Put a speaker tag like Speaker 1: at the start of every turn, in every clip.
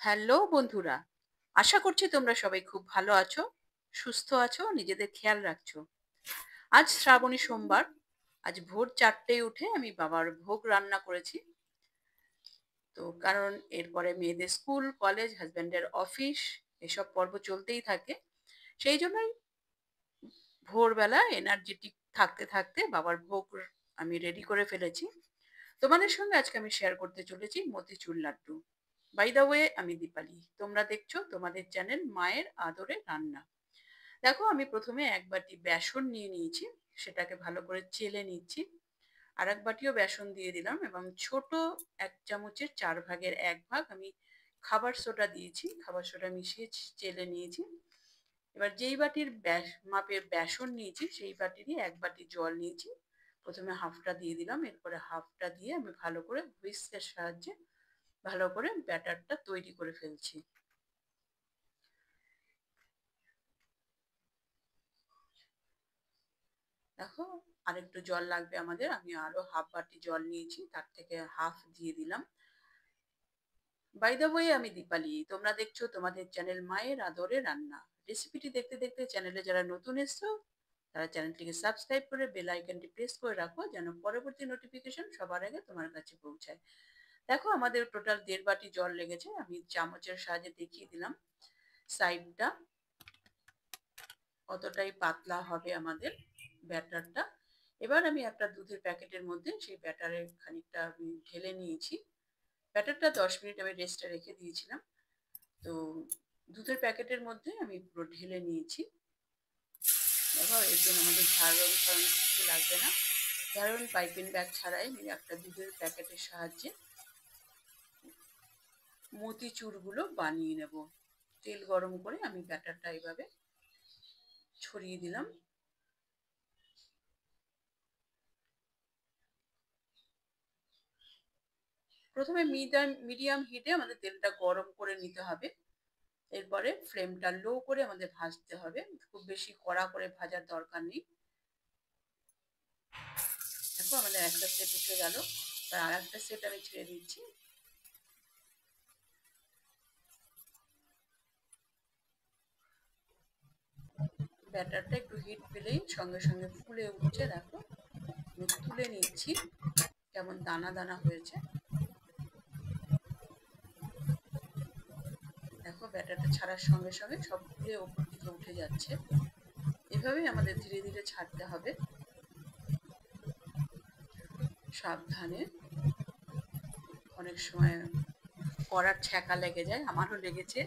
Speaker 1: Hello বন্ধুরা, আশা করছি তোমরা সবাই খুব ভালো আছো, সুস্থ আছো, নিজেদের খেয়াল রাখছো। আজ শ্রাবণী সোমবার। আজ ভোর 4টেয় উঠে আমি বাবার ভোগ রান্না করেছি। তো কারণ এরপরে মেয়েদের স্কুল, কলেজ, হাজবেন্ডের অফিস, এসব পর্ব চলতেই থাকে। সেই জন্যই ভোরবেলা এনার্জেটিক থাকতে থাকতে বাবার ভোগ আমি রেডি করে ফেলেছি। তোমাদের সঙ্গে আজকে আমি শেয়ার করতে চলেছি motichoor laddu. By the way, আমি দীপালি, তোমরা দেখছো তোমাদের চ্যানেল মায়ের আদরে রান্না। দেখো, আমি প্রথমে এক বাটি বেসন নিয়ে নিয়েছি, সেটাকে ভালো করে চেলে নিচ্ছি। আর এক বাটিও বেসন দিয়ে দিলাম এবং ছোট 1 চামচের 4/1 ভাগ আমি খাবার সোডা দিয়েছি, খাবার সোডা মিশিয়ে চেলে নিয়েছি। এবার যেই বাটির মাপের বেসন নিয়েছি সেই বাটিরই 1 বাটি জল নিয়েছি। প্রথমে হাফটা দিয়ে দিলাম, এরপরে হাফটা দিয়ে আমি ভালো করে হুইস্কের সাহায্যে ভালো করে ব্যাটারটা তৈরি করে ফেলছি। দেখো, আরেকটু জল লাগবে আমাদের, আমি আরো হাফ বাটি জল নিয়েছি, তার থেকে হাফ দিয়ে দিলাম। বাই দ্য ওয়ে, আমি দীপালি, তোমরা দেখছো তোমাদের চ্যানেল মায়ের আদরে রান্না। রেসিপিটি দেখতে দেখতে চ্যানেলে যারা নতুন এসছো তারা চ্যানেলটিকে সাবস্ক্রাইব করে বেল আইকনটি প্রেস করে রাখো, যেন পরবর্তী নোটিফিকেশন সবার আগে তোমার কাছে পৌঁছায়। দেখো, আমাদের টোটাল 1.5 বাটি জল লেগেছে, আমি চামচের সাহায্যে দেখিয়ে দিলাম সাইডটা কতটাই পাতলা হবে আমাদের ব্যাটারটা। এবার আমি একটা দুধের প্যাকেটের মধ্যে সেই ব্যাটারের খানিকটা আমি ঢেলে নিয়েছি। ব্যাটারটা 10 মিনিট আমি রেস্টে রেখে দিয়েছিলাম। তো দুধের প্যাকেটের মধ্যে আমি পুরো ঢেলে নিয়েছি। দেখো, এর জন্য আমাদের ঝাড়ন ফাড়ন কিছু লাগবে না। ঝাড়ন পাইপিং ব্যাগ ছাড়াই আমি একটা দুধের প্যাকেটের সাহায্যে মতিচুরগুলো বানিয়ে নেব। তেল গরম করে আমি ব্যাটারটা এইভাবে ছড়িয়ে দিলাম। প্রথমে মিডিয়াম হিটে আমাদের তেলটা গরম করে নিতে হবে। এরপরে ফ্লেমটা লো করে আমাদের ভাজতে হবে, খুব বেশি কড়া করে ভাজার দরকার নেই। দেখো, আমাদের একটা সেট উঠে গেল, আর একটা সেট আমি ছেড়ে দিচ্ছি। ব্যাটারটা একটু হিট পেলেই সঙ্গে সঙ্গে ফুলে উঠছে। দেখো, আমি তুলে নিচ্ছি, কেমন দানা দানা হয়েছে। দেখো, ব্যাটারটা ছাড়ার সঙ্গে সঙ্গে সব ফুলে ওপর দিকে উঠে যাচ্ছে। এভাবেই আমাদের ধীরে ধীরে ছাড়তে হবে, সাবধানে। অনেক সময় কড়ার ছ্যাঁকা লেগে যায়, আমারও লেগেছে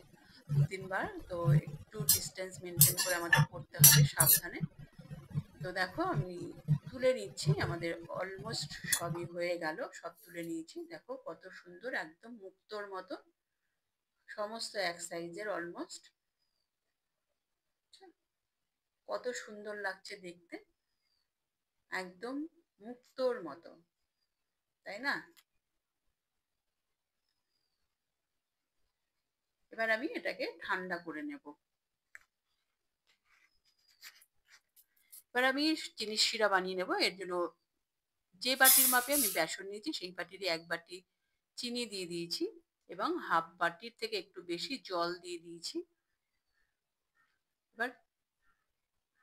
Speaker 1: 2-3 বার। তো একটু ডিস্টেন্স মেনটেন করে আমাদের করতে হবে, সাবধানে। তো দেখো, আমি তুলে নিচ্ছি, আমাদের অলমোস্ট সবই হয়ে গেল, সব তুলে নিয়েছি। দেখো কত সুন্দর, একদম মুক্তোর মতো, সমস্ত এক সাইজের অলমোস্ট। কত সুন্দর লাগছে দেখতে, একদম মুক্তোর মতো, তাই না? এবার আমি এটাকে ঠান্ডা করে নেব। এবার আমি চিনির শিরা বানিয়ে নেব। এর জন্য যে বাটির মাপে আমি বেসন নিয়েছি সেই বাটিরই 1 বাটি চিনি দিয়ে দিয়েছি এবং হাফ বাটির থেকে একটু বেশি জল দিয়ে দিয়েছি। এবার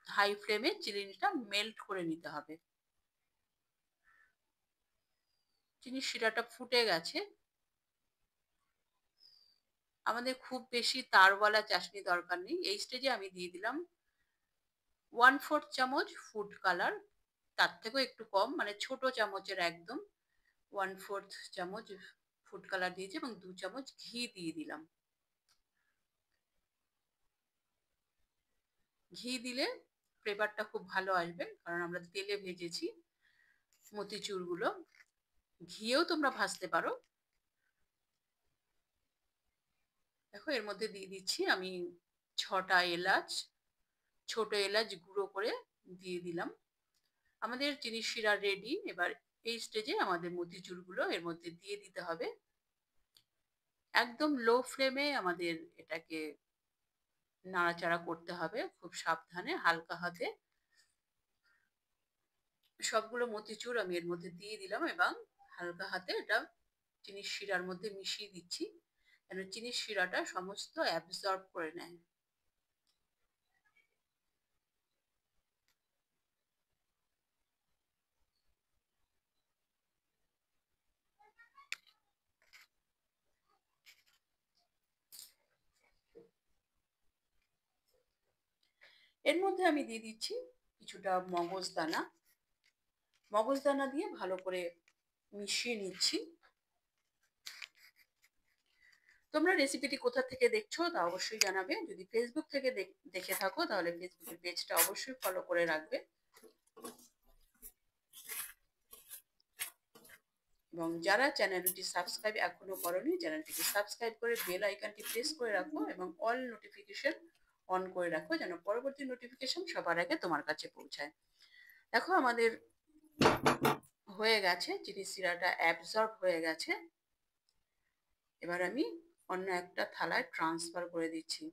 Speaker 1: হাই ফ্লেমে চিনিটা মেল্ট করে নিতে হবে। চিনির শিরাটা ফুটে গেছে। আমাদের খুব বেশি তারওয়ালা চাশনি দরকার নেই। এই স্টেজে আমি দিয়ে দিলাম 1/4 চামচ ফুড কালার, তার থেকেও একটু কম, মানে ছোট চামচের একদম 1/4 চামচ ফুড কালার দিয়েছি এবং 2 চামচ ঘি দিয়ে দিলাম। ঘি দিলে ফ্লেভারটা খুব ভালো আসবে, কারণ আমরা তেলে ভেজেছি মতিচুরগুলো। ঘিয়েও তোমরা ভাজতে পারো। দেখো, এর মধ্যে দিয়ে দিচ্ছি আমি 6টা এলাচ, ছোট এলাচ গুঁড়ো করে দিয়ে দিলাম। আমাদের চিনির শিরা রেডি। এবার এই স্টেজে আমাদের মতিচুরগুলো এর মধ্যে দিয়ে দিতে হবে। একদম লো ফ্লেমে আমাদের এটাকে নাড়াচাড়া করতে হবে, খুব সাবধানে, হালকা হাতে। সবগুলো মতিচুর আমি এর মধ্যে দিয়ে দিলাম এবং হালকা হাতে এটা চিনির শিরার মধ্যে মিশিয়ে দিচ্ছি। যেন চিনির শিরাটা সমস্ত অ্যাবজর্ব করে নেয়। এর মধ্যে আমি দিয়ে দিচ্ছি কিছুটা মগজদানা। মগজদানা দিয়ে ভালো করে মিশিয়ে নিচ্ছি। তোমরা রেসিপিটি কোথা থেকে দেখছো তা অবশ্যই জানাবে। যদি ফেসবুক থেকে দেখে থাকো তাহলে ফেসবুকের পেজটা অবশ্যই ফলো করে রাখবে, এবং যারা চ্যানেলটি সাবস্ক্রাইব এখনো করোনি চ্যানেলটিকে সাবস্ক্রাইব করে বেল আইকনটি প্রেস করে রাখো এবং অল নোটিফিকেশন অন করে রাখো, যেন পরবর্তী নোটিফিকেশন সবার আগে তোমার কাছে পৌঁছায়। দেখো আমাদের হয়ে গেছে, চিনি শিরাটা অ্যাবজর্ব হয়ে গেছে। এবার আমি অন্য একটা থালায় ট্রান্সফার করে দিচ্ছি।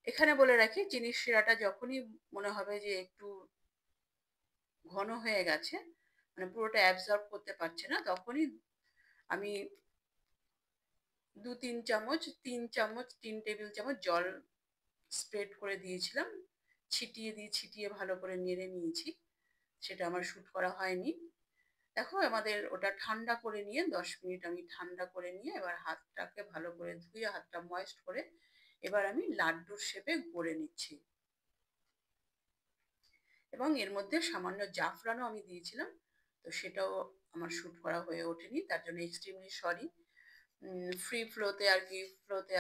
Speaker 1: এখানে বলে রাখি, চিনির শিরাটা যখনই মনে হবে যে একটু ঘন হয়ে গেছে, মানে পুরোটা অ্যাবজর্ব করতে পারছে না, তখনই আমি 3 টেবিল চামচ জল স্প্রেড করে দিয়েছিলাম, ছিটিয়ে ভালো করে নেড়ে নিয়েছি। সেটা আমার শুট করা হয়নি। দেখো আমাদের ওটা ঠান্ডা করে নিয়ে 10 মিনিট আমি ঠান্ডা করে নিয়ে এবার হাতটাকে ভালো করে ধুয়ে হাতটা ময়েস্ট করে এবার আমি লাড্ডুর শেপে গড়ে নিচ্ছি। এবং এর মধ্যে সামান্য জাফরানও আমি দিয়েছিলাম, তো সেটাও আমার শুট করা হয়ে ওঠেনি, তার জন্য এক্সট্রিমলি সরি। ফ্রি ফ্লোতে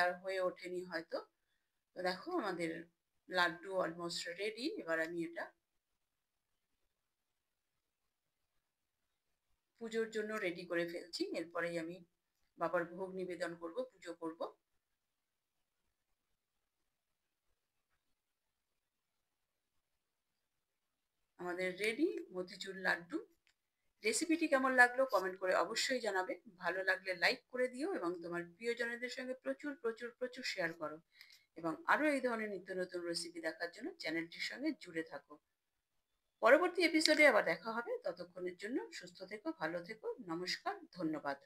Speaker 1: আর হয়ে ওঠেনি হয়তো। তো দেখো আমাদের লাড্ডু অলমোস্ট রেডি। এবার আমি এটা পুজোর জন্য রেডি করে ফেলছি। এরপরেই আমি বাবার ভোগ নিবেদন করব, পুজো করব। আমাদের রেডি মতিচুর লাড্ডু। রেসিপিটি কেমন লাগলো কমেন্ট করে অবশ্যই জানাবে। ভালো লাগলে লাইক করে দিও এবং তোমার প্রিয়জনদের সঙ্গে প্রচুর প্রচুর প্রচুর শেয়ার করো, এবং আরো এই ধরনের নিত্য নতুন রেসিপি দেখার জন্য চ্যানেলটির সঙ্গে জুড়ে থাকো। পরবর্তী এপিসোডে আবার দেখা হবে। ততক্ষণের জন্য সুস্থ থেকো, ভালো থেকো, নমস্কার, ধন্যবাদ।